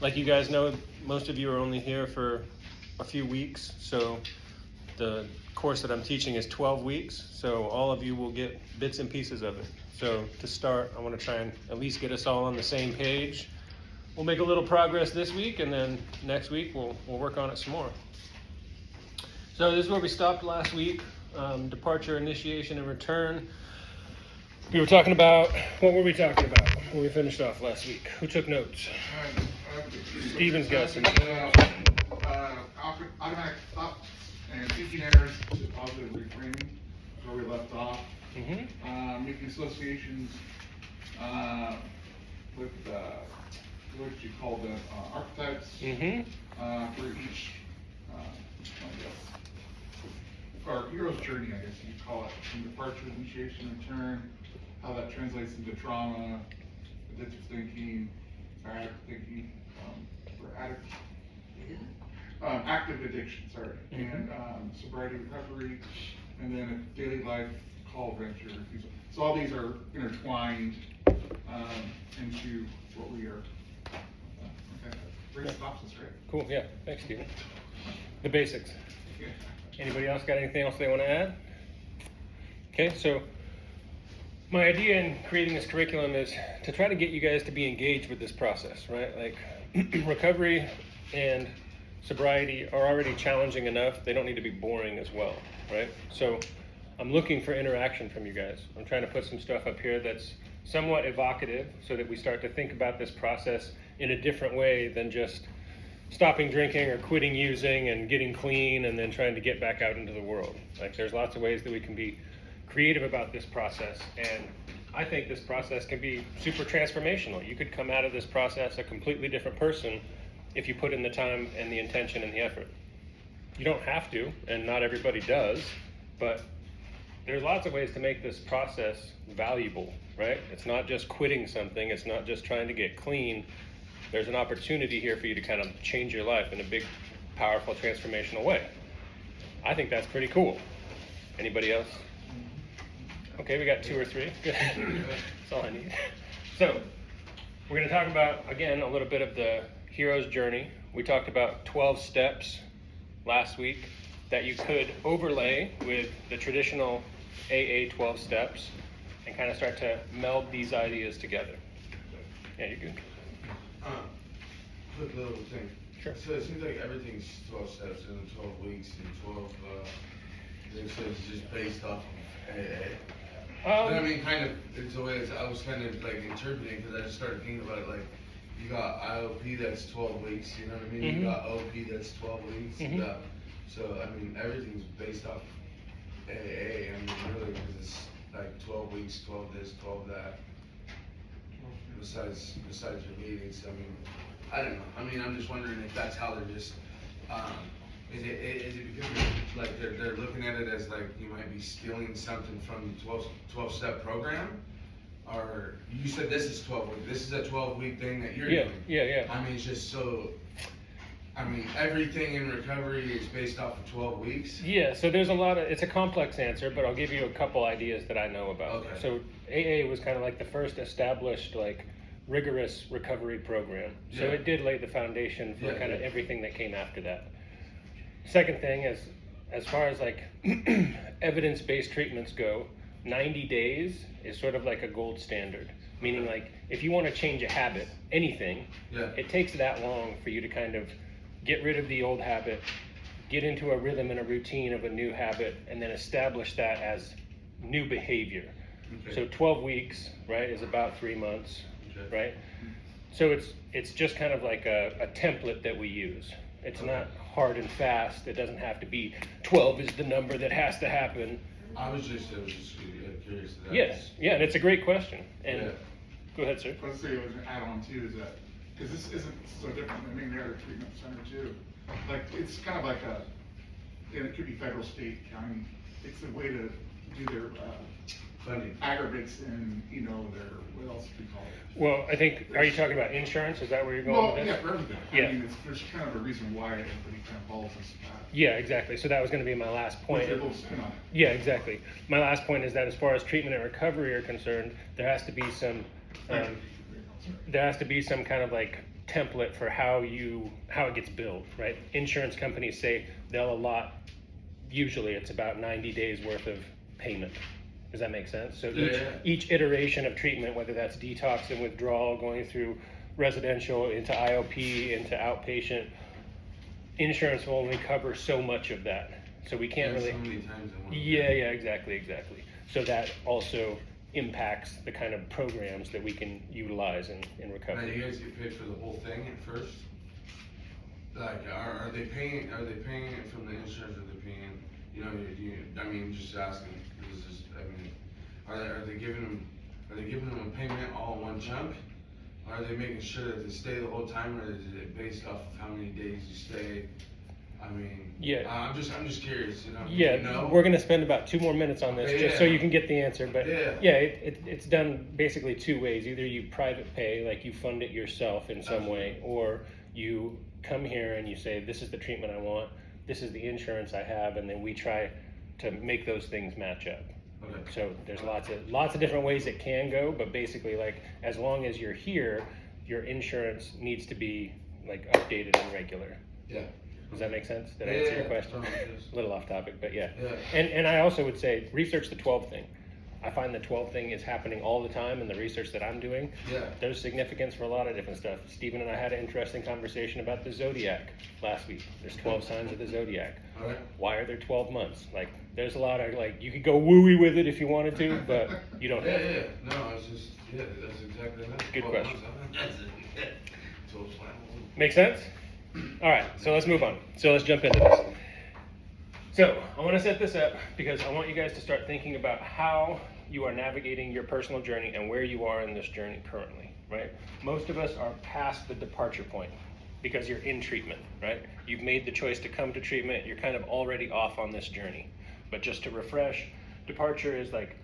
like you guys know, most of you are only here for a few weeks, so the course that I'm teaching is 12 weeks, so all of you will get bits and pieces of it. So to start, I want to try and at least get us all on the same page. We'll make a little progress this week, and then next week we'll work on it some more. So this is where we stopped last week, departure, initiation, and return. We were talking about, what were we talking about when we finished off last week? Who took notes? Steven's got some. Automatic thoughts and thinking errors to positive reframing, where we left off. Making associations with what you call the archetypes for each, or hero's journey, I guess you'd call it, from departure, initiation, return, how that translates into trauma, addictive thinking, or addict thinking, active addiction, and sobriety recovery, and then a daily life call venture refusal. So all these are intertwined into what we are. Great synopsis, right? Cool, yeah, thanks, Steven. The basics. Yeah. Anybody else got anything else they want to add? Okay, so my idea in creating this curriculum is to try to get you guys to be engaged with this process, right? Like recovery and sobriety are already challenging enough. They don't need to be boring as well, right? So I'm looking for interaction from you guys. I'm trying to put some stuff up here that's somewhat evocative so that we start to think about this process in a different way than just stopping drinking or quitting using and getting clean and then trying to get back out into the world. Like there's lots of ways that we can be creative about this process, and I think this process can be super transformational. You could come out of this process a completely different person if you put in the time and the intention and the effort. You don't have to, and not everybody does, but there's lots of ways to make this process valuable, right? It's not just quitting something, it's not just trying to get clean. There's an opportunity here for you to kind of change your life in a big, powerful, transformational way. I think that's pretty cool. Anybody else? Okay, we got 2 or 3. Good. That's all I need. So, we're going to talk about, again, a little bit of the hero's journey. We talked about 12 steps last week that you could overlay with the traditional AA 12 steps and kind of start to meld these ideas together. Yeah, you're good. Quick little thing. Sure. So it seems like everything's 12 steps and 12 weeks and 12 things, so it's just based off of AA. But I mean, kind of, it's the way I was kind of like interpreting, because I just started thinking about it, like, you got IOP that's 12 weeks, you know what I mean? You got OP that's 12 weeks, you got, so I mean, everything's based off AA, I mean, really, because it's like 12 weeks, 12 this, 12 that. Besides your meetings, I mean, I don't know. I mean, I'm just wondering if that's how they're just, is it because like they're looking at it as like you might be stealing something from the 12 step program? Or you said this is 12 weeks. This is a 12-week thing that you're doing. Yeah. I mean, it's just so. I mean, everything in recovery is based off of 12 weeks? Yeah, so there's a lot of, it's a complex answer, but I'll give you a couple ideas that I know about. Okay. So AA was kind of like the first established, like, rigorous recovery program. So Yeah. it did lay the foundation for Yeah, kind of yeah. everything that came after that. Second thing is, as far as like evidence-based treatments go, 90 days is sort of like a gold standard. Meaning like, if you want to change a habit, anything, Yeah. it takes that long for you to kind of get rid of the old habit, get into a rhythm and a routine of a new habit, and then establish that as new behavior. Okay. So 12 weeks, right, is about 3 months, Okay. right? So it's just kind of like a template that we use. It's not hard and fast. It doesn't have to be 12 is the number that has to happen. I was just curious to that. Yes, yeah, and it's a great question. And Yeah. go ahead, sir. Let's say it was an add-on too, is that, because this isn't so different than any other treatment center too. Like, it's kind of like and it could be federal, state, county, it's a way to do their, Funding. aggravates and, you know, their, what else do we call it? Well, I think, are you talking about insurance? Is that where you're going Well, with yeah, this? for everything. Yeah. I mean, there's kind of a reason why everybody kind of follows this path. Yeah, exactly. So that was going to be my last point. With their little spin on it. Yeah, exactly. My last point is that as far as treatment and recovery are concerned, there has to be some kind of like template for how it gets billed, right? Insurance companies say they'll allot, usually it's about 90 days worth of payment. Does that make sense? So each iteration of treatment, whether that's detox and withdrawal, going through residential into IOP into outpatient, insurance will only cover so much of that. So we can't really. So many times in one Yeah, exactly. So that also impacts the kind of programs that we can utilize in Now, recovery. you guys get paid for the whole thing at first? Like, are they paying it from the insurance, or they paying, I mean, just asking, this is, I mean, are they giving them a payment all in one chunk? Or are they making sure that they stay the whole time, or is it based off of how many days you stay? I mean, Yeah. I'm just curious, Yeah, you know? we're gonna spend about 2 more minutes on this, Okay, just so yeah. you can get the answer, but Yeah. it's done basically 2 ways. Either you private pay, like you fund it yourself in some way, or you come here and you say, this is the treatment I want, this is the insurance I have, and then we try to make those things match up. Okay. So there's lots of different ways it can go, but basically, like, as long as you're here, your insurance needs to be like updated and regular. Yeah. Does that make sense? Did I answer your question? No, it is. A little off topic, but yeah. Yeah. And I also would say, research the 12 thing. I find the 12 thing is happening all the time in the research that I'm doing. Yeah. There's significance for a lot of different stuff. Stephen and I had an interesting conversation about the zodiac last week. There's 12 signs of the zodiac. All right. Why are there 12 months? Like, there's a lot of, like, you could go wooey with it if you wanted to, but you don't have to. Yeah. No, it's just, that's exactly that. Good Well, question. That's it. Yeah. So it's fine. Make sense? All right, so let's move on. So let's jump into this. So I want to set this up because I want you guys to start thinking about how you are navigating your personal journey and where you are in this journey currently, right? Most of us are past the departure point because you're in treatment, right? You've made the choice to come to treatment. You're kind of already off on this journey. But just to refresh, departure is like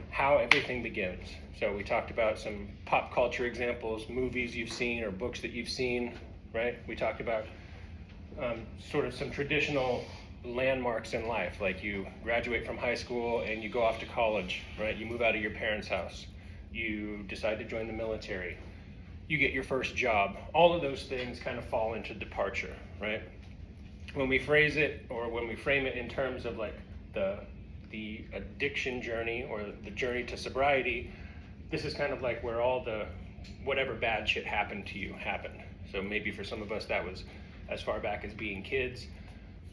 how everything begins. So we talked about some pop culture examples, movies you've seen or books that you've seen, right? We talked about sort of some traditional landmarks in life, like you graduate from high school and you go off to college, right? You move out of your parents' house. You decide to join the military. You get your first job. All of those things kind of fall into departure, right? When we phrase it, or when we frame it in terms of like the addiction journey or the journey to sobriety, this is kind of like where all the whatever bad shit happened to you happened. So maybe for some of us that was as far back as being kids.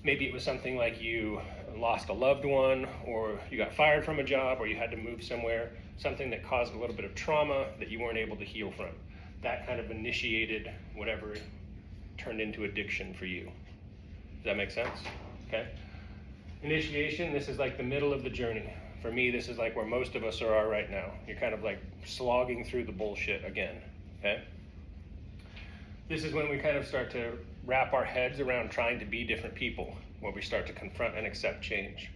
Maybe it was something like you lost a loved one, or you got fired from a job, or you had to move somewhere, something that caused a little bit of trauma that you weren't able to heal from. That kind of initiated whatever turned into addiction for you. Does that make sense? Okay. Initiation, this is like the middle of the journey. For me, this is like where most of us are right now. You're kind of like slogging through the bullshit again, okay? This is when we kind of start to wrap our heads around trying to be different people, where we start to confront and accept change.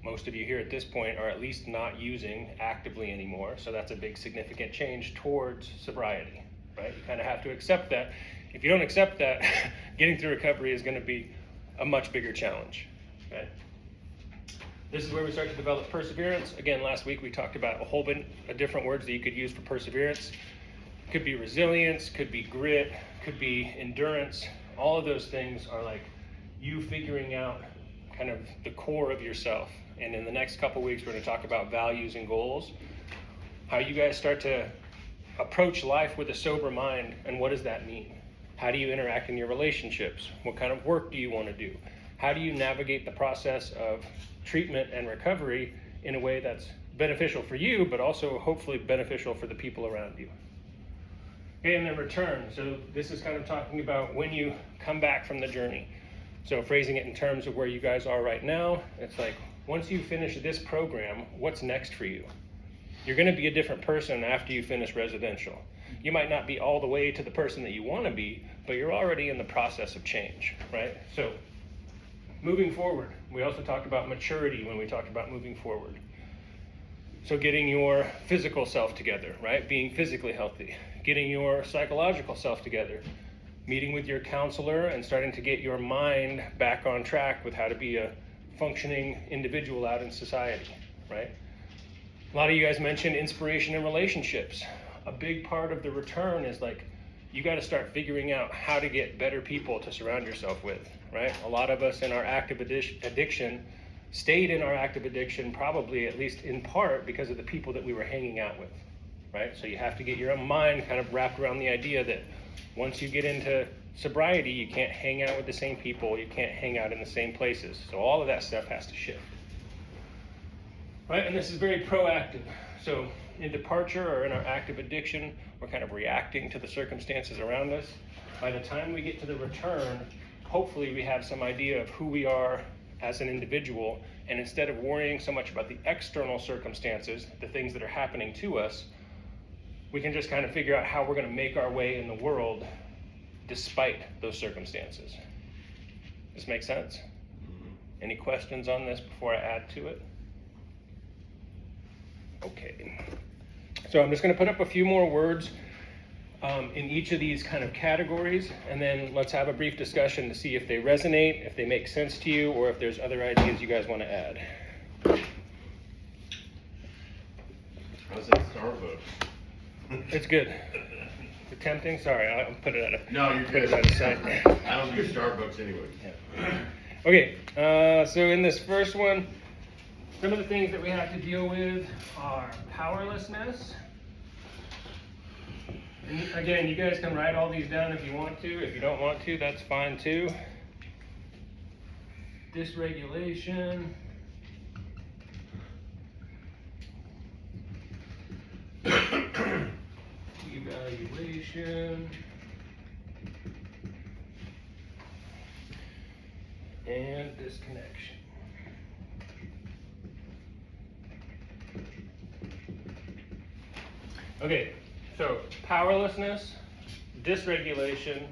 Most of you here at this point are at least not using actively anymore, so that's a big significant change towards sobriety, right? You kind of have to accept that. If you don't accept that, getting through recovery is going to be a much bigger challenge, okay? This is where we start to develop perseverance. Again, last week we talked about a whole bunch of different words that you could use for perseverance. Could be resilience, could be grit, could be endurance. All of those things are like you figuring out kind of the core of yourself. And in the next couple weeks, we're going to talk about values and goals, how you guys start to approach life with a sober mind, and what does that mean? How do you interact in your relationships? What kind of work do you want to do? How do you navigate the process of treatment and recovery in a way that's beneficial for you, but also hopefully beneficial for the people around you? Okay, and then return. So this is kind of talking about when you come back from the journey. So phrasing it in terms of where you guys are right now, it's like, once you finish this program, what's next for you? You're going to be a different person after you finish residential. You might not be all the way to the person that you want to be, but you're already in the process of change, right? So moving forward, we also talked about maturity when we talked about moving forward. So getting your physical self together, right? Being physically healthy, getting your psychological self together, meeting with your counselor and starting to get your mind back on track with how to be a functioning individual out in society, right? A lot of you guys mentioned inspiration in relationships. A big part of the return is like you got to start figuring out how to get better people to surround yourself with, right? A lot of us in our active addiction stayed in our active addiction probably at least in part because of the people that we were hanging out with, right? So you have to get your own mind kind of wrapped around the idea that once you get into sobriety, you can't hang out with the same people, you can't hang out in the same places. So all of that stuff has to shift, right? And this is very proactive. So in departure or in our active addiction, we're kind of reacting to the circumstances around us. By the time we get to the return, hopefully we have some idea of who we are as an individual, and instead of worrying so much about the external circumstances, the things that are happening to us, we can just kind of figure out how we're going to make our way in the world despite those circumstances. This make sense? Any questions on this before I add to it? Okay. So I'm just going to put up a few more words in each of these kind of categories, and then let's have a brief discussion to see if they resonate, if they make sense to you, or if there's other ideas you guys want to add. How's that Starbucks? It's good. It's tempting? Sorry, I'll put it out of No, you're put good. it out of sight. I don't do Starbucks anyway. Yeah. Okay, so in this first one, some of the things that we have to deal with are powerlessness. And again, you guys can write all these down if you want to. If you don't want to, that's fine too. Dysregulation. Evaluation. And disconnection. Okay, so powerlessness, dysregulation,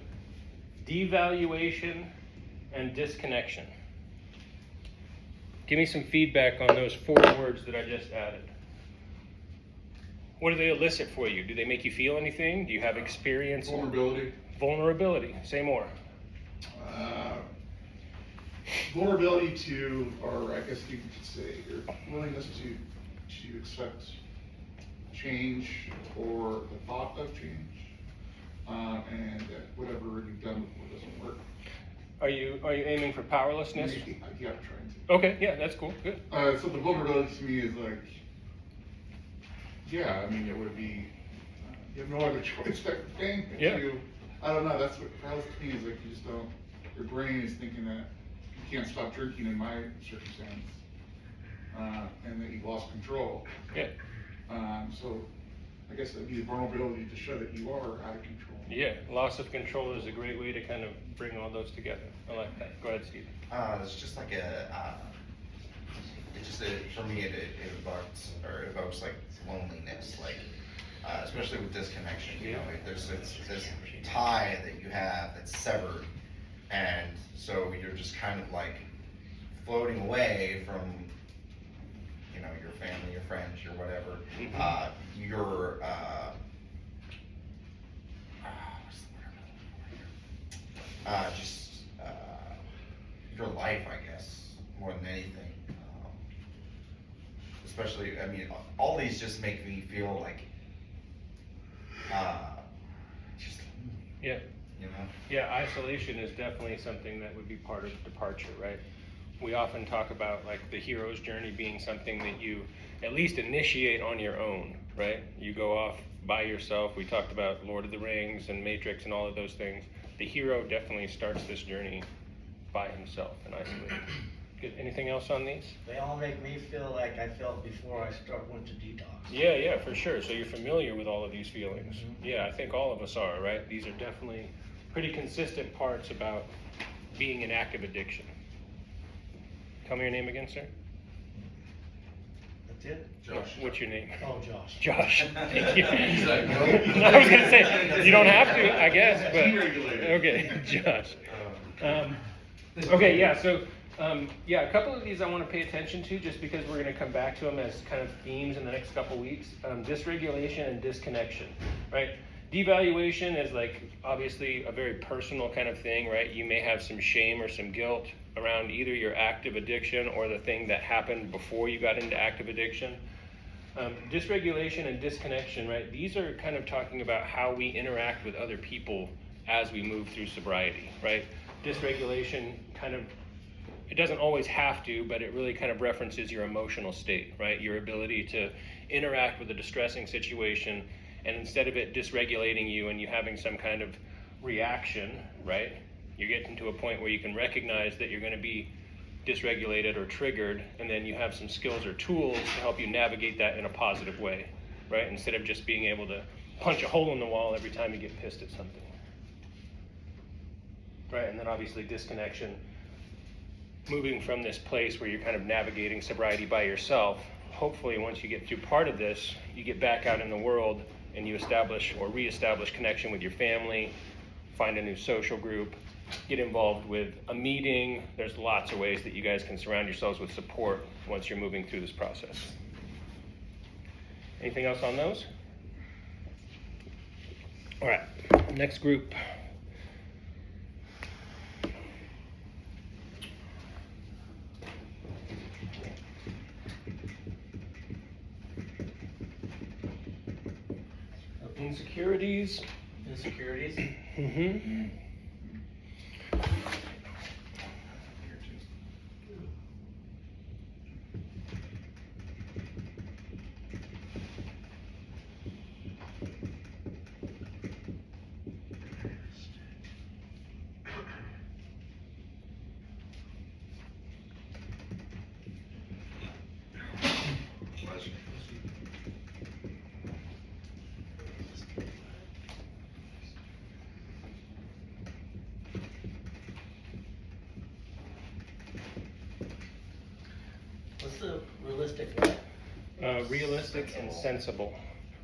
devaluation, and disconnection. Give me some feedback on those 4 words that I just added. What do they elicit for you? Do they make you feel anything? Do you have experience? Vulnerability. Vulnerability. Say more. Vulnerability to, or I guess you could say, your willingness to accept change or the thought of change, and that whatever you've done before doesn't work. Are you aiming for powerlessness? Yeah, I'm trying to. Okay, yeah, that's cool. Good. So the vulnerability to me is like, yeah, I mean, it would be, you have no other choice type of thing. Yeah. I don't know, that's what paralysis to me is like, you just don't, your brain is thinking that you can't stop drinking in my circumstance, and that you've lost control. Yeah. So I guess that'd be the vulnerability to show that you are out of control. Yeah, loss of control is a great way to kind of bring all those together. I like that. Go ahead, Steve. It's just like for me, it evokes like loneliness, like, especially with disconnection, you know, like there's this tie that you have that's severed, and so you're just kind of like floating away from, you know, your family, your friends, your whatever, your, your life, I guess, more than anything. Especially, I mean, all these just make me feel like, just, Yeah. you know? Yeah, isolation is definitely something that would be part of departure, right? We often talk about like the hero's journey being something that you at least initiate on your own, right? You go off by yourself. We talked about Lord of the Rings and Matrix and all of those things. The hero definitely starts this journey by himself and isolated. Good. Anything else on these? They all make me feel like I felt before I went to detox. Yeah, for sure. So you're familiar with all of these feelings. Yeah, I think all of us are, right? These are definitely pretty consistent parts about being in active addiction. Tell me your name again, sir. That's it? Josh. What's your name? Oh, Josh. Josh. Thank you. He's like, no. I was gonna say, you don't have to, I guess, but, Deregulated. okay, Josh. Okay, yeah, so, yeah, a couple of these I want to pay attention to just because we're going to come back to them as kind of themes in the next couple weeks. Dysregulation and disconnection, right? Devaluation is like obviously a very personal kind of thing, right? You may have some shame or some guilt around either your active addiction or the thing that happened before you got into active addiction. Dysregulation and disconnection, right? These are kind of talking about how we interact with other people as we move through sobriety, right? Dysregulation kind of, it doesn't always have to, but it really kind of references your emotional state, right? Your ability to interact with a distressing situation, and instead of it dysregulating you and you having some kind of reaction, right? You're getting to a point where you can recognize that you're going to be dysregulated or triggered, and then you have some skills or tools to help you navigate that in a positive way, right? Instead of just being able to punch a hole in the wall every time you get pissed at something. Right, and then obviously disconnection, moving from this place where you're kind of navigating sobriety by yourself. Hopefully once you get through part of this, you get back out in the world and you establish or reestablish connection with your family, find a new social group, get involved with a meeting. There's lots of ways that you guys can surround yourselves with support once you're moving through this process. Anything else on those? All right, next group. Insecurities. Insecurities? Mm-hmm. What's the realistic one? Realistic and sensible.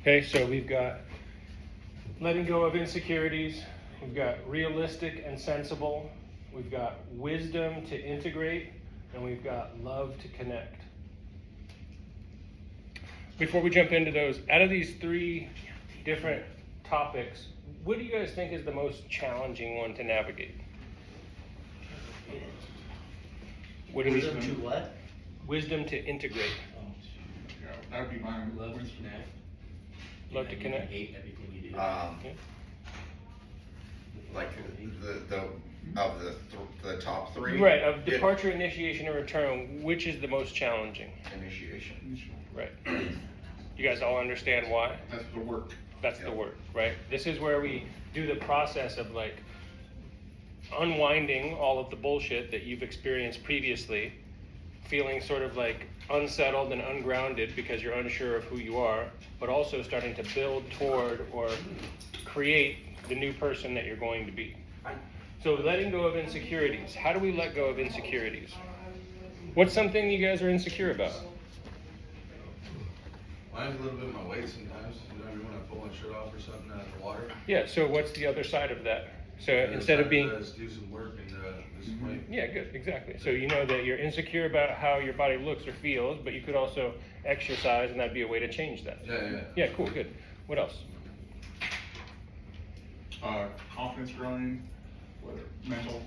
Okay, so we've got letting go of insecurities, we've got realistic and sensible, we've got wisdom to integrate, and we've got love to connect. Before we jump into those, out of these three different topics, what do you guys think is the most challenging one to navigate? What do we? Wisdom to what? Wisdom to integrate. Yeah, that'd be mine. Love to connect. Love to connect. Hate everything you do. Like the top three. Right, of departure, initiation, and return, which is the most challenging? Initiation. Right. You guys all understand why? That's the work. That's the work, right? This is where we do the process of like unwinding all of the bullshit that you've experienced previously, feeling sort of like unsettled and ungrounded because you're unsure of who you are, but also starting to build toward or create the new person that you're going to be. So letting go of insecurities. How do we let go of insecurities? What's something you guys are insecure about? Mine's a little bit of my weight sometimes. You know, when I pull my shirt off or something out of the water. Yeah, so what's the other side of that? So The other instead of side being... is do some work and lose some weight. Yeah, good, exactly. So you know that you're insecure about how your body looks or feels, but you could also exercise, and that'd be a way to change that. Yeah. Yeah, cool, good. What else? Confidence growing, whether mental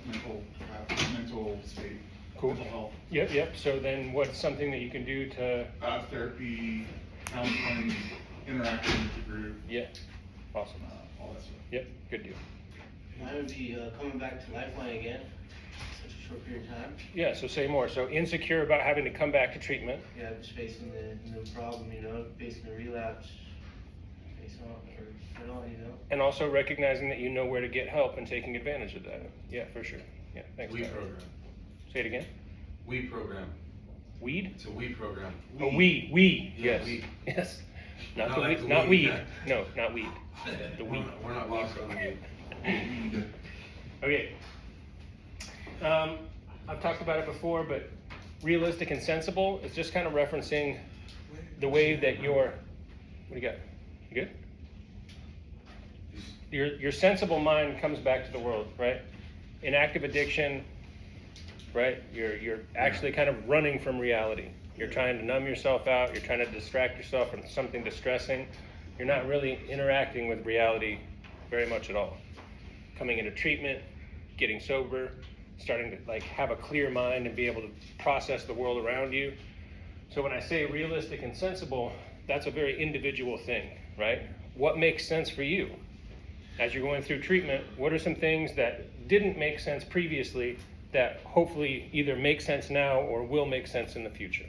state, Cool. mental health, Yep. So then what's something that you can do to... therapy, counseling, interacting with the group, Yeah, awesome. all that stuff. Yep, good deal. Mine would be coming back to Lifeline again, such a short period of time. Yeah, so say more. So insecure about having to come back to treatment. Yeah, just facing the problem, facing the relapse, facing all, And also recognizing that you know where to get help and taking advantage of that. Yeah, for sure. Yeah, thanks. We Tyler. program. Say it again. We program. Weed? It's a we program. Oh, weed. Yeah, Yes. weed. Yes. Not Not the like weed. the Not weed. weed. No, not weed. The weed. We're not lost on the weed. Okay. I've talked about it before, but realistic and sensible is just kind of referencing the way that your, what do you got? You good? Your sensible mind comes back to the world, right? In active addiction, right? You're actually kind of running from reality. You're trying to numb yourself out. You're trying to distract yourself from something distressing. You're not really interacting with reality very much at all. Coming into treatment, getting sober, starting to like have a clear mind and be able to process the world around you. So when I say realistic and sensible, that's a very individual thing, right? What makes sense for you? As you're going through treatment, what are some things that didn't make sense previously that hopefully either make sense now or will make sense in the future?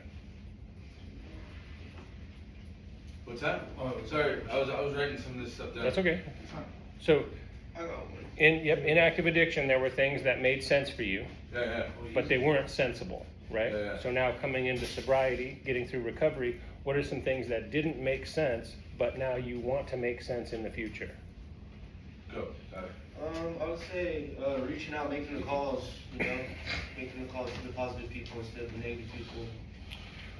What's that? Oh, sorry, I was writing some of this stuff down. That's okay. So, I got one. in active addiction, there were things that made sense for you, Yeah. but they weren't sensible, right? Yeah. So now coming into sobriety, getting through recovery, what are some things that didn't make sense, but now you want to make sense in the future? Go. Got it. I would say, reaching out, making the calls, making the calls to the positive people instead of the negative people.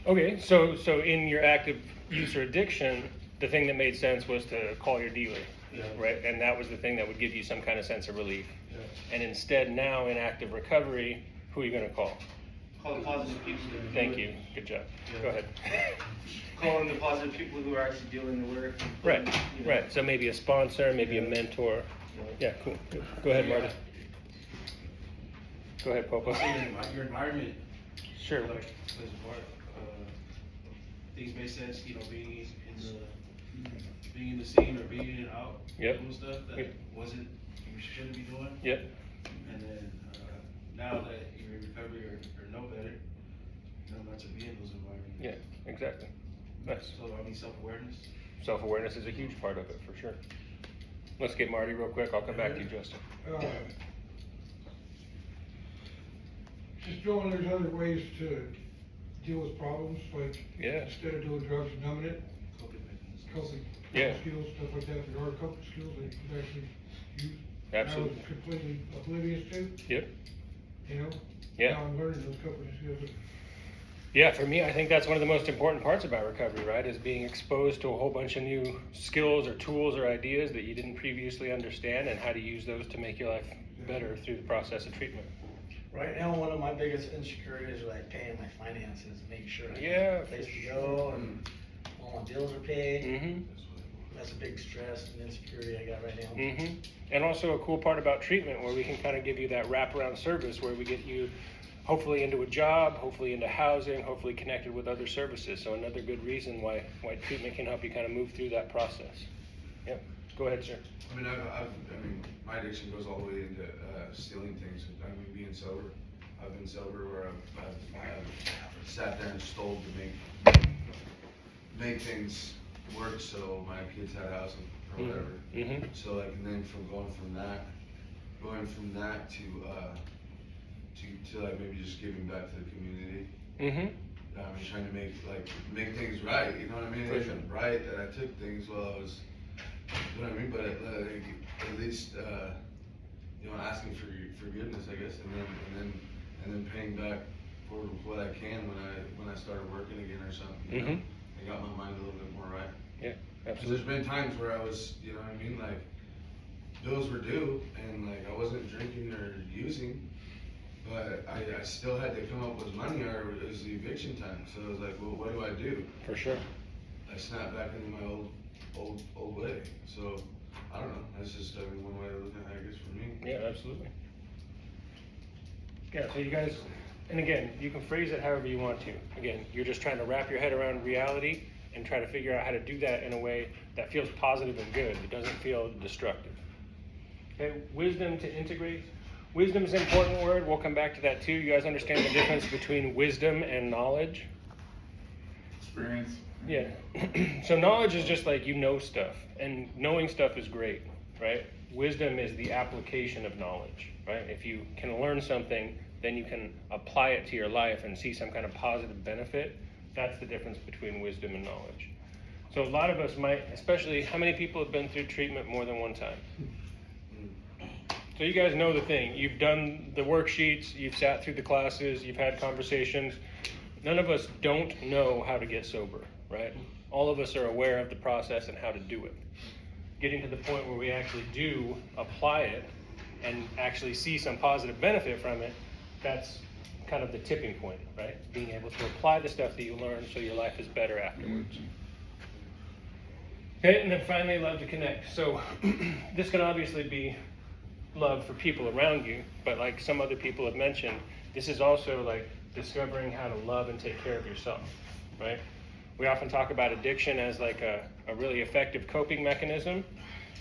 Okay, so in your active use or addiction, the thing that made sense was to call your dealer, Yeah. right? And that was the thing that would give you some kind of sense of relief. Yeah. And instead now in active recovery, who are you gonna call? Call the positive people. that do Thank it. you, good job. Yeah. Go ahead. Calling the positive people who are actually doing the work. Right, you know. right, so maybe a sponsor, maybe a Yeah. mentor. Yeah, cool, good. Go ahead, Marty. Go ahead, Popo. Your environment, Sure. like, plays a part. Things make sense, being in the scene or being in out, Yep. doing stuff that Yep. wasn't, you shouldn't be doing. Yep, And then, now that you're in recovery or know better, not to be in those environments. yeah, exactly. Nice. So, self-awareness. Self-awareness is a huge part of it, for sure. Let's get Marty real quick, I'll come back to you, Justin. Just knowing there's other ways to deal with problems, like Yeah. instead of doing drugs and numbing it, Coping mechanisms. coping Yeah. skills, stuff like that, there are coping skills that you could actually use. Absolutely. I was completely oblivious to, Yep. you know? Yeah. Now I'm learning those coping skills. Yeah, for me, I think that's one of the most important parts about recovery, right? Is being exposed to a whole bunch of new skills or tools or ideas that you didn't previously understand and how to use those to make your life better through the process of treatment. Right now, one of my biggest insecurities is like paying my finances, making sure I Yeah, have a place to go and all my bills are paid. Mm-hmm. That's a big stress and insecurity I got right now. Mm-hmm. And also a cool part about treatment where we can kind of give you that wraparound service where we get you hopefully into a job, hopefully into housing, hopefully connected with other services. So another good reason why treatment can help you kind of move through that process. Yep. Go ahead, sir. I mean, my addiction goes all the way into stealing things. I mean, being sober. I've been sober where I've sat there and stole to make things work so my kids had a house or whatever. Mm-hmm. So like, and then going from that to like maybe just giving back to the community. Mm-hmm. I mean, trying to make things right. You know what I mean? It isn't right that I took things while I was. You know what I mean? But at least asking for forgiveness, I guess, and then paying back for what I can when I started working again or something. You know? I got my mind a little bit more right. Yeah, Because absolutely. there's been times where I was, you know what I mean, like bills were due and like I wasn't drinking or using, but I still had to come up with money or it was the eviction time. So I was like, well, what do I do? For sure. I snapped back into my old way. So I don't know. That's just one way to look at it, I guess, for me. Yeah, absolutely. Yeah, so you guys, and again, you can phrase it however you want to. Again, you're just trying to wrap your head around reality and try to figure out how to do that in a way that feels positive and good. It doesn't feel destructive. Okay, wisdom to integrate. Wisdom is an important word. We'll come back to that too. You guys understand the difference between wisdom and knowledge? Experience. Yeah. So knowledge is just like you know stuff, and knowing stuff is great, right? Wisdom is the application of knowledge, right? If you can learn something, then you can apply it to your life and see some kind of positive benefit. That's the difference between wisdom and knowledge. So a lot of us might, especially, how many people have been through treatment more than one time? So you guys know the thing. You've done the worksheets, you've sat through the classes, you've had conversations. None of us don't know how to get sober, right? All of us are aware of the process and how to do it. Getting to the point where we actually do apply it and actually see some positive benefit from it, that's kind of the tipping point, right? Being able to apply the stuff that you learn so your life is better afterwards. Okay, and then finally, love to connect. So this can obviously be love for people around you, but like some other people have mentioned, this is also like discovering how to love and take care of yourself, right? we often talk about addiction as like a really effective coping mechanism,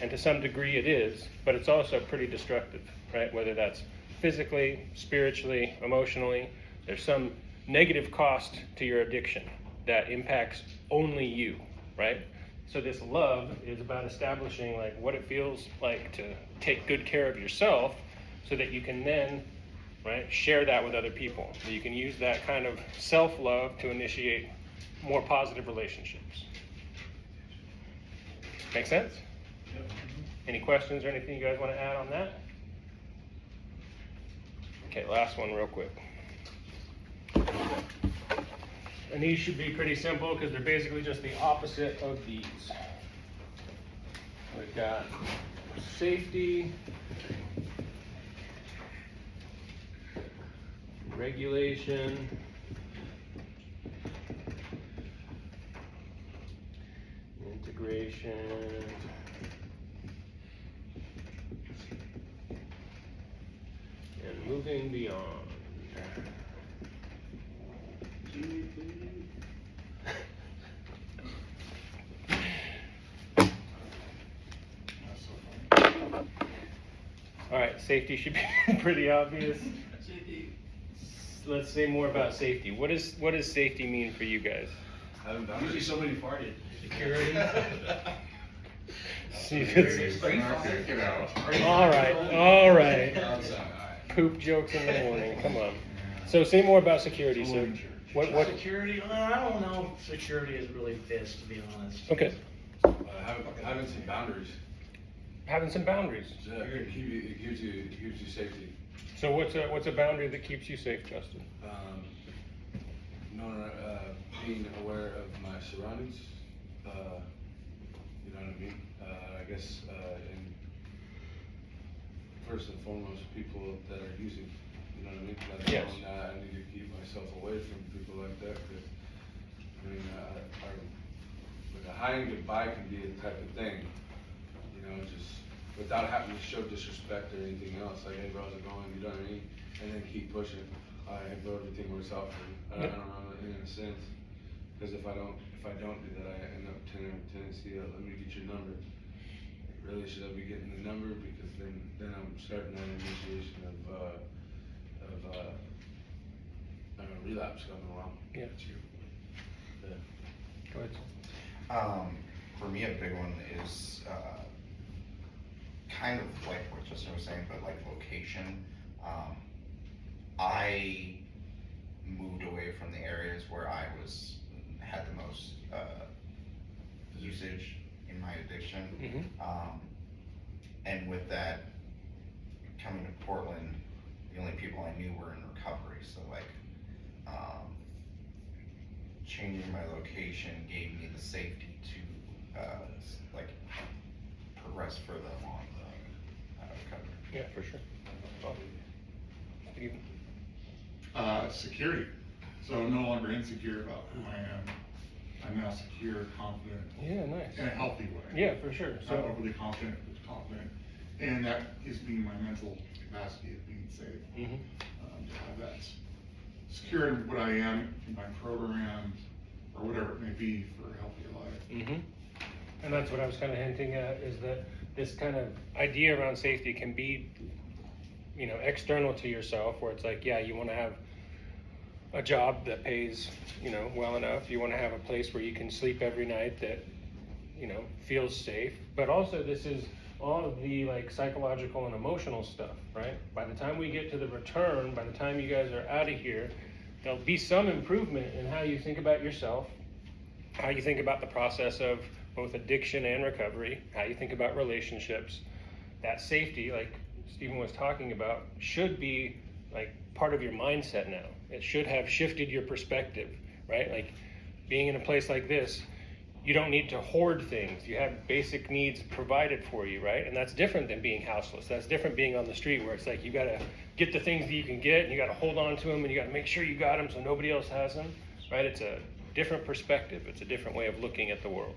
and to some degree it is, but it's also pretty destructive, right? Whether that's physically, spiritually, emotionally, there's some negative cost to your addiction that impacts only you, right? So this love is about establishing like what it feels like to take good care of yourself so that you can then, right, share that with other people. So you can use that kind of self-love to initiate more positive relationships. Make sense? Any questions or anything you guys want to add on that? Okay, last one real quick. And these should be pretty simple because they're basically just the opposite of these. We've got safety, regulation, integration, and moving beyond. All right, safety should be pretty obvious. Let's say more about safety. What does safety mean for you guys? Usually somebody farted. Security. Get out. All right. Outside, Poop jokes in the morning. Come on. So say more about security. So what? Security, I don't know if security is really fits, to be honest. Okay. Having some boundaries. Having some boundaries. Yeah, it gives you safety. So what's a boundary that keeps you safe, Justin? Being aware of my surroundings. You know what I mean? I guess, and first and foremost, people that are using. You know what I mean? Let Yes. alone that I need to keep myself away from people like that. Cause, I mean, like a hi and goodbye can be a type of thing. You know, just without having to show disrespect or anything else. Like, hey, bro, how's it going? You know what I mean? And then keep pushing. Hey, bro, everything works out for you. I don't know, in a sense. Because if I don't do that, I end up tendency of, let me get your number. Really, should I be getting the number? Because then I'm starting that initiation of relapse coming along. Yeah. Yeah. Go ahead. For me, a big one is, kind of like what Justin was saying, but like location. I moved away from the areas where I had the most usage in my addiction. Mm-hmm. And with that, coming to Portland, the only people I knew were in recovery. So like, changing my location gave me the safety to like progress further along the recovery. Yeah, for sure. Steven? Security. So I'm no longer insecure about who I am. I'm now secure, confident, Yeah, nice. in a healthy way. Yeah, for sure. Not So overly confident, but confident. And that gives me my mental capacity of being safe. Mhm. To have that secure in what I am, in my program, or whatever it may be for a healthier life. Mm-hmm. And that's what I was kind of hinting at, is that this kind of idea around safety can be, you know, external to yourself, where it's like, yeah, you want to have a job that pays, you know, well enough. You want to have a place where you can sleep every night that, you know, feels safe. But also this is all of the like psychological and emotional stuff, right? By the time we get to the return, by the time you guys are out of here, there'll be some improvement in how you think about yourself, how you think about the process of both addiction and recovery, how you think about relationships. That safety, like Stephen was talking about, should be like part of your mindset now. It should have shifted your perspective, right? Like being in a place like this, you don't need to hoard things. You have basic needs provided for you, right? And that's different than being houseless. That's different being on the street, where it's like you gotta get the things that you can get, and you gotta hold on to them, and you gotta make sure you got them so nobody else has them, right? It's a different perspective. It's a different way of looking at the world.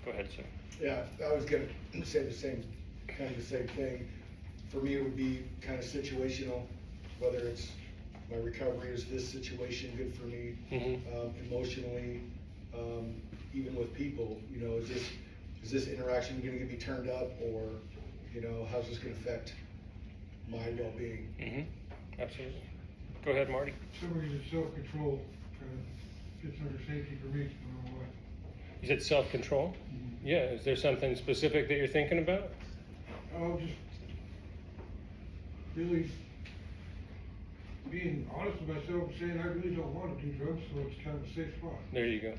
Go ahead, sir. Yeah, I was gonna say the same thing. For me, it would be kind of situational, whether it's my recovery, is this situation good for me, Mm-hmm. emotionally, even with people, you know, is this interaction gonna be turned up, or, you know, how's this gonna affect my well-being? Mm-hmm, absolutely. Go ahead, Marty. Somebody who's self-control, kind of fits under safety for me, no matter what. You said self-control? Yeah, is there something specific that you're thinking about? Oh, just really being honest with myself and saying I really don't want to do drugs, so it's kind of a safe spot. There you go.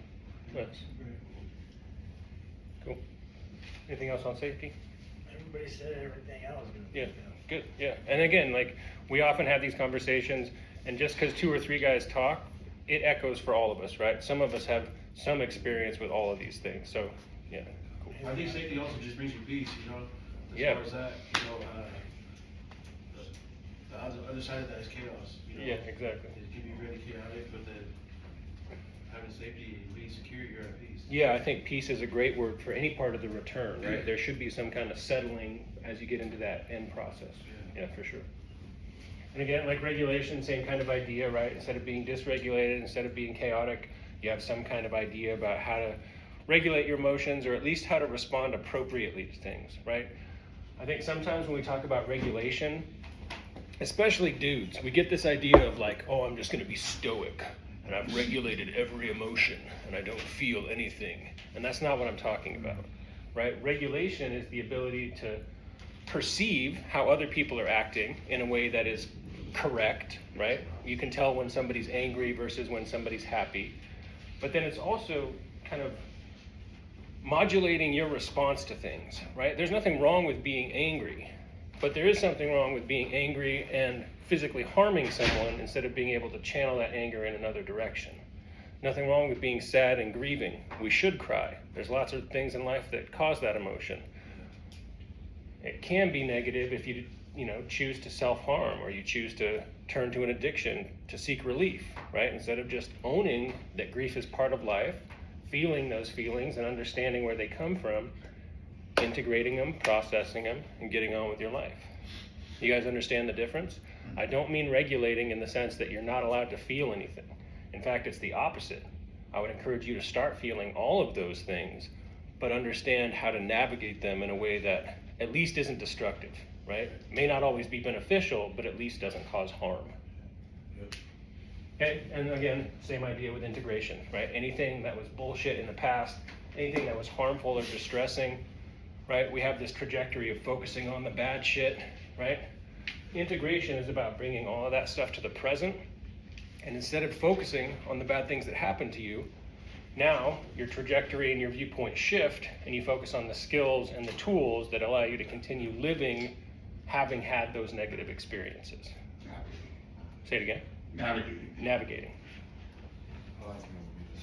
Nice. Okay. Cool. Anything else on safety? Everybody said everything else. Yeah, good, yeah. And again, like, we often have these conversations, and just because 2 or 3 guys talk, it echoes for all of us, right? Some of us have some experience with all of these things, so, yeah. Cool. I think safety also just brings you peace, you know, as Yeah. far as that, you know, the other side of that is chaos, you know. Yeah, exactly. It can be really chaotic, but then having safety and being secure, you're at peace. Yeah, I think peace is a great word for any part of the return, right? There should be some kind of settling as you get into that end process. Yeah, for sure. And again, like regulation, same kind of idea, right? Instead of being dysregulated, instead of being chaotic, you have some kind of idea about how to regulate your emotions, or at least how to respond appropriately to things, right? I think sometimes when we talk about regulation, especially dudes, we get this idea of like, oh, I'm just gonna be stoic, and I've regulated every emotion, and I don't feel anything. And that's not what I'm talking about, right? Regulation is the ability to perceive how other people are acting in a way that is correct, right? You can tell when somebody's angry versus when somebody's happy. But then it's also kind of modulating your response to things, right? There's nothing wrong with being angry, but there is something wrong with being angry and physically harming someone instead of being able to channel that anger in another direction. Nothing wrong with being sad and grieving. We should cry. There's lots of things in life that cause that emotion. It can be negative if you choose to self-harm, or you choose to turn to an addiction to seek relief, right? Instead of just owning that grief is part of life, feeling those feelings and understanding where they come from, integrating them, processing them, and getting on with your life. You guys understand the difference? I don't mean regulating in the sense that you're not allowed to feel anything. In fact, it's the opposite. I would encourage you to start feeling all of those things, but understand how to navigate them in a way that at least isn't destructive, right? May not always be beneficial, but at least doesn't cause harm. Yep. Okay, and again, same idea with integration, right? Anything that was bullshit in the past, anything that was harmful or distressing, right? We have this trajectory of focusing on the bad shit, right? Integration is about bringing all of that stuff to the present, and instead of focusing on the bad things that happened to you, now your trajectory and your viewpoint shift, and you focus on the skills and the tools that allow you to continue living having had those negative experiences. Say it again. Navigating.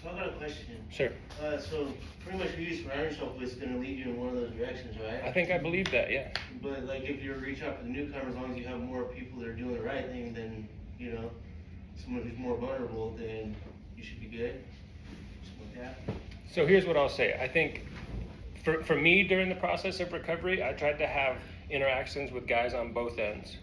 So I got a question. Sure. So pretty much who you surround yourself with is gonna lead you in one of those directions, right? I think I believe that, yeah. But like if you reach out to the newcomer, as long as you have more people that are doing the right thing, then, you know, someone who's more vulnerable, then you should be good. Something like that. So here's what I'll say. I think for me during the process of recovery, I tried to have interactions with guys on both ends,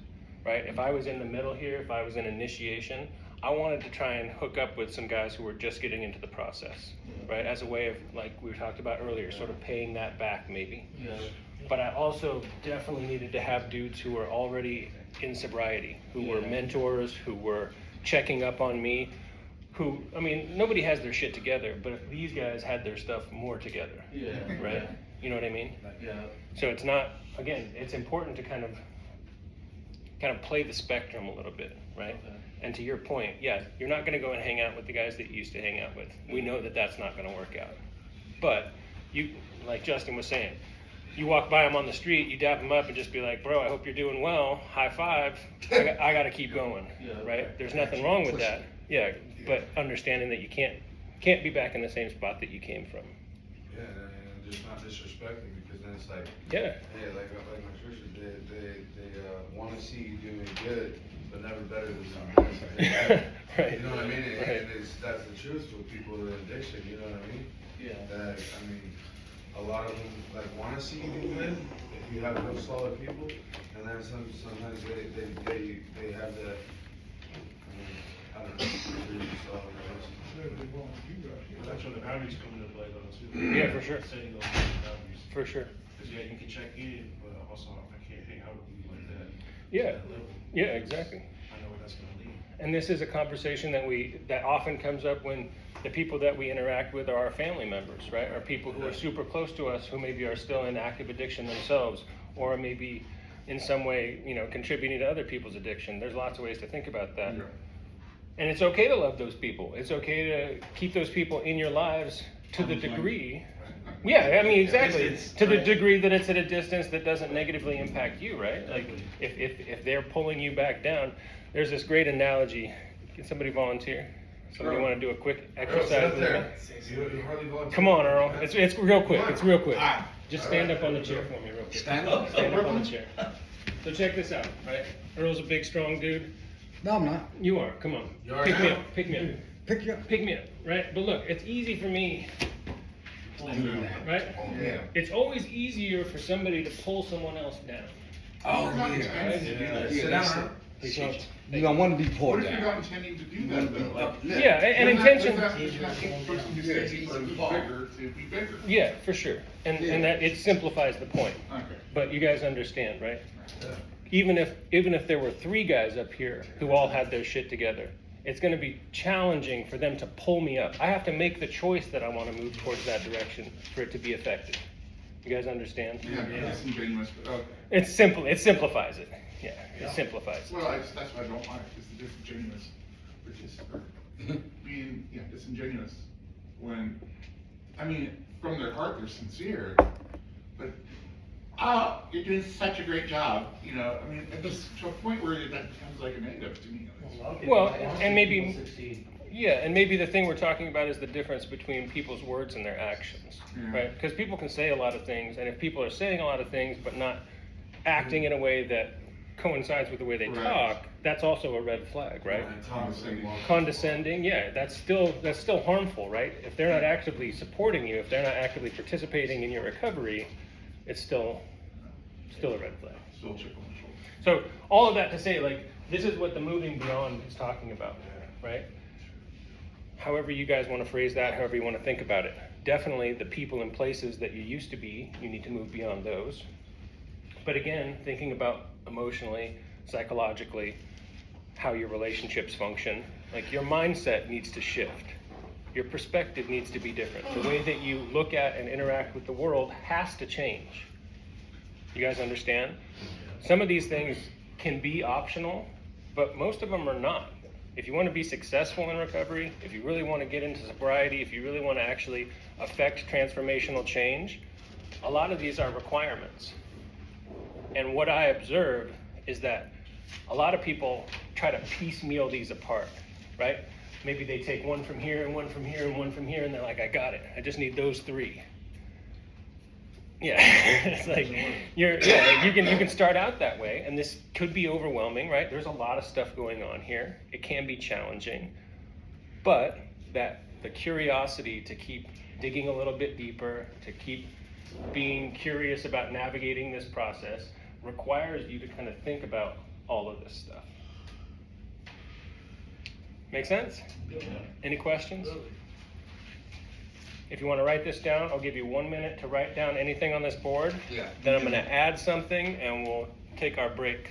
right? If I was in the middle here, if I was in initiation, I wanted to try and hook up with some guys who were just getting into the process, right? As a way of, like we talked about earlier, sort of paying that back maybe. Yeah. But I also definitely needed to have dudes who were already in sobriety, who were mentors, who were checking up on me, who, I mean, nobody has their shit together, but these guys had their stuff more together. Yeah. Right? You know what I mean? Yeah. So it's not, again, it's important to kind of play the spectrum a little bit, right? Okay. And to your point, yeah, you're not gonna go and hang out with the guys that you used to hang out with. We know that that's not gonna work out. But you, like Justin was saying, you walk by them on the street, you dap them up and just be like, bro, I hope you're doing well, high five, I gotta keep going, Yeah. right? There's nothing wrong with that. Yeah, but understanding that you can't be back in the same spot that you came from. Yeah, and just not disrespecting, because then it's like, Yeah. hey, like my church, they want to see you doing good, but never better than somebody else. Right. You know what I mean? And, Right. that's the truth with people with addiction. You know what I mean? Yeah. That, I mean, a lot of them like want to see you do good if you have those solid people, and then sometimes they have the, I mean, I don't know, really solid. with you guys. Well, that's when the boundaries come into play though, too. Yeah, for sure. Setting those boundaries. For sure. Cause yeah, you can check in, but also I can't hang out with you like that. Yeah. At that level. Yeah, exactly. I know where that's gonna lead. And this is a conversation that often comes up when the people that we interact with are our family members, right? Or people who are super close to us, who maybe are still in active addiction themselves, or maybe in some way, contributing to other people's addiction. There's lots of ways to think about that. Yeah. And it's okay to love those people. It's okay to keep those people in your lives to the degree. Yeah, I mean, exactly. To the degree that it's at a distance that doesn't negatively impact you, right? Like, if they're pulling you back down, there's this great analogy. Can somebody volunteer? Somebody want to do a quick exercise with me? You hardly volunteer. Come on, Earl. It's real quick. It's real quick. Just stand up on the chair for me, real quick. Stand up on the chair. So check this out, right? Earl's a big, strong dude. No, I'm not. You are. Come on. You are Pick me now. up. Pick me up. Pick you up. Pick me up. Right? But look, it's easy for me, right? Yeah. It's always easier for somebody to pull someone else down. Oh, Right? Sit down. You don't want to be What pulled if you're not intending to do that though? Yeah, and intention. Does that keep the person who's bigger to be bigger? Yeah, for sure. And that it simplifies the point. Okay. But you guys understand, right? Even if there were 3 guys up here who all had their shit together, it's going to be challenging for them to pull me up. I have to make the choice that I want to move towards that direction for it to be effective. You guys understand? Yeah, disingenuous, but okay. It's simple. It simplifies it. Yeah, it simplifies it. Well, that's what I don't like, is the disingenuous, which is being, disingenuous. When, I mean, from their heart, they're sincere, but, oh, you're doing such a great job, I mean, to a point where that becomes like a negative to me. Well, and maybe, yeah, and maybe the thing we're talking about is the difference between people's words and their actions, Yeah. right? Because people can say a lot of things, and if people are saying a lot of things but not acting in a way that coincides with the way they Right. talk, that's also a red flag, right? Condescending. Condescending, yeah, that's still harmful, right? If they're not actively supporting you, if they're not actively participating in your recovery, it's still a red flag. Still chip on the shoulder. So all of that to say, like, this is what the moving beyond is talking about, right? However you guys want to phrase that, however you want to think about it. Definitely the people and places that you used to be, you need to move beyond those. But again, thinking about emotionally, psychologically, how your relationships function, like your mindset needs to shift. Your perspective needs to be different. The way that you look at and interact with the world has to change. You guys understand? Some of these things can be optional, but most of them are not. If you want to be successful in recovery, if you really want to get into sobriety, if you really want to actually affect transformational change, a lot of these are requirements. And what I observe is that a lot of people try to piecemeal these apart, right? Maybe they take one from here and one from here and one from here, and they're like, I got it. I just need those 3. Yeah, it's like you can start out that way, and this could be overwhelming, right? There's a lot of stuff going on here. It can be challenging, but the curiosity to keep digging a little bit deeper, to keep being curious about navigating this process requires you to kind of think about all of this stuff. Make sense? Yeah. Any questions? If you want to write this down, I'll give you 1 minute to write down anything on this board. Yeah. Then I'm going to add something and we'll take our break.